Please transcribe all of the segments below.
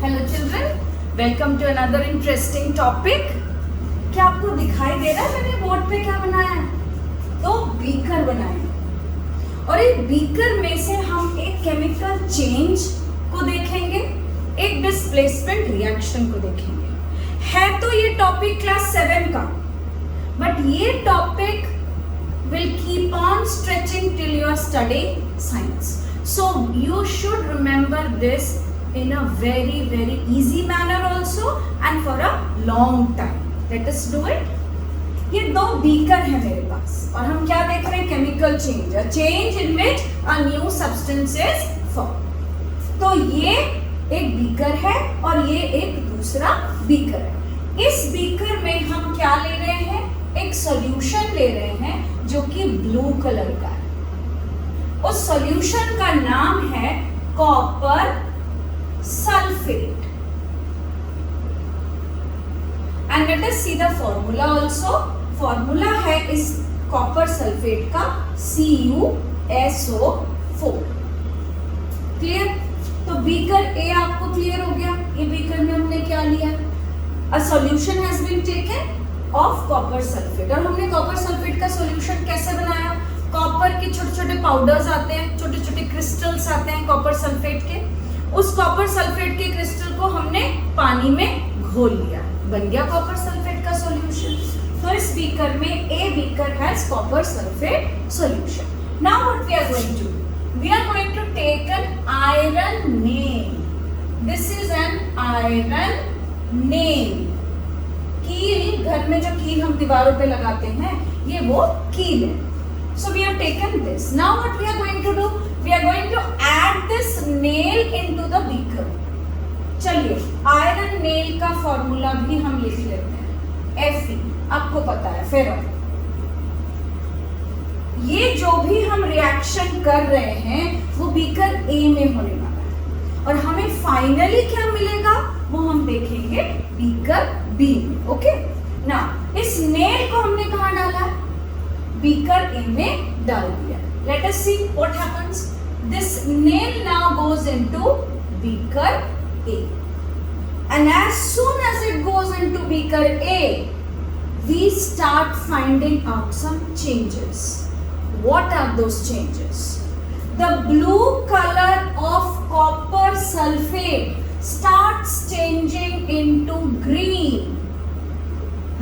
Hello children, welcome to another interesting topic. क्या आपको दिखाई दे रहा है मैंने बोर्ड पे क्या बनाया है? तो बीकर बनाए और एक बीकर में से हम एक केमिकल चेंज को देखेंगे, एक डिस्प्लेसमेंट रिएक्शन को देखेंगे। है तो ये टॉपिक क्लास 7 का, बट ये topic will keep on stretching till you are studying science. So you should remember this in a very easy manner also and for a long time. Let us do it. ये दो beaker है मेरे पास और हम क्या देख रहे हैं? Chemical change, a change in which a new substance is formed. तो ये एक बीकर है और ये एक दूसरा बीकर है। इस बीकर में हम क्या ले रहे हैं? एक सॉल्यूशन ले रहे हैं जो कि ब्लू कलर का है। उस सॉल्यूशन का नाम है copper sulphate and let us see the formula also. Formula है इस कॉपर सल्फेट का CuSO4। क्लियर? तो बीकर ए आपको क्लियर हो गया। ये बीकर में हमने क्या लिया? A solution has been taken of copper sulphate. और हमने कॉपर सल्फेट का सॉल्यूशन कैसे बनाया? कॉपर के छोटे छोटे पाउडर्स आते हैं, छोटे छोटे क्रिस्टल्स आते हैं कॉपर सल्फेट के। उस कॉपर सल्फेट के क्रिस्टल को हमने पानी में घोल लिया, बन गया कॉपर सल्फेट का सॉल्यूशन। तो इस बीकर में a beaker has copper sulphate solution. Now what we are going to do? We are going to take an iron nail. This is an iron nail. कील, घर में जो कील हम दीवारों पे लगाते हैं, ये वो कील है। So we have taken this. Now what we are going to do? We are going to add this nail into the beaker. चलिए, आयरन नेल का फॉर्मूला भी हम लिख लेते हैं, Fe। आपको पता है फेरम। ये जो भी हम रिएक्शन कर रहे हैं वो बीकर ए में होने वाला है और हमें फाइनली क्या मिलेगा वो हम देखेंगे बीकर बी में। ओके, नाउ इस नेल को हमने कहां डाला? बीकर ए में डाल दिया। Let us see what happens. This nail now goes into beaker A and as soon as it goes into beaker A we start finding out some changes. What are those changes? The blue color of copper sulfate starts changing into green.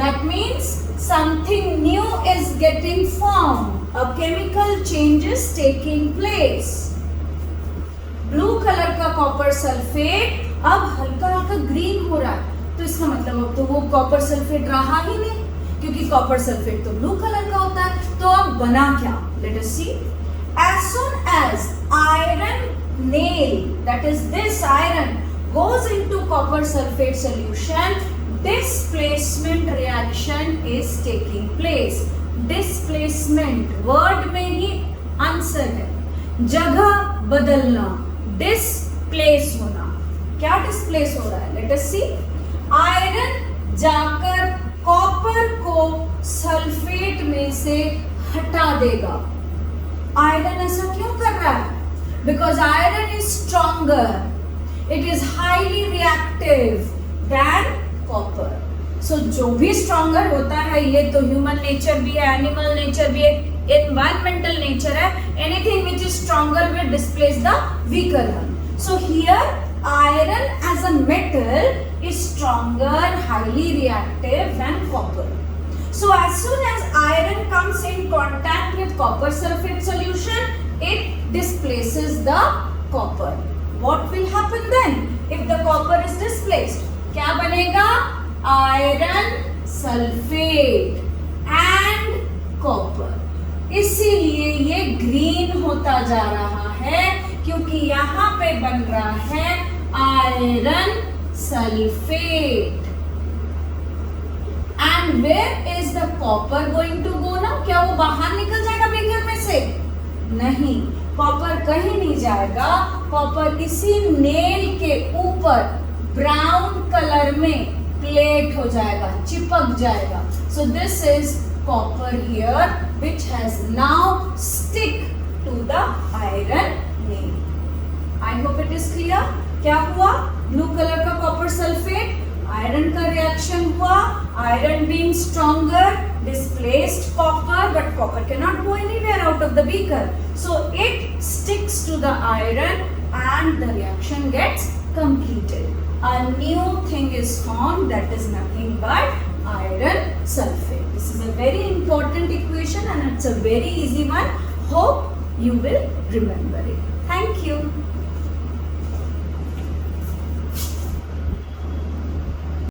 That means something new is getting formed. A chemical change is taking place. Blue color का copper sulfate अब हल्का हल्का green हो रहा है, तो इसका मतलब अब तो वो copper sulfate रहा ही नहीं, क्योंकि कॉपर सल्फेट तो ब्लू कलर का होता है। तो अब बना क्या? Late us C. As soon as iron nail, that is this iron, goes into copper sulfate solution, displacement reaction is taking place. Displacement word में ही आंसर है, जगह बदलना, डिस्प्लेस होना। क्या डिस्प्लेस हो रहा है? लेट अस सी। आयरन जाकर कॉपर को सल्फेट में से हटा देगा। आयरन ऐसा क्यों कर रहा है? Because iron is stronger, it is highly reactive than copper. So जो भी स्ट्रॉन्गर होता है, ये तो ह्यूमन नेचर भी है, एनिमल नेचर भी है, एनवायरमेंटल नेचर है। Anything which is stronger will displace the weaker one. So here iron as a metal is stronger, highly reactive than copper. So as soon as iron comes in contact with copper sulfate solution, it displaces the copper. What will happen then if the copper is displaced? क्या बनेगा? Iron sulfate and copper. इसीलिए ये green होता जा रहा है, क्योंकि यहाँ पे बन रहा है iron sulphate. And where is the copper going to go now? क्या वो बाहर निकल जाएगा बीकर में से? नहीं, कॉपर कहीं नहीं जाएगा। कॉपर इसी नेल के ऊपर ब्राउन कलर में प्लेट हो जाएगा, चिपक जाएगा। So this is copper here which has now stick to the iron nail. I hope it is clear. क्या हुआ, ब्लू कलर का कॉपर सल्फेट, आयरन का रिएक्शन हुआ, iron being stronger displaced copper, but copper cannot go anywhere out of the beaker, so it sticks to the iron and the reaction gets completed. A new thing is formed, that is nothing but iron sulfate. This is a very important equation and it's a very easy one. Hope you will remember it. Thank you.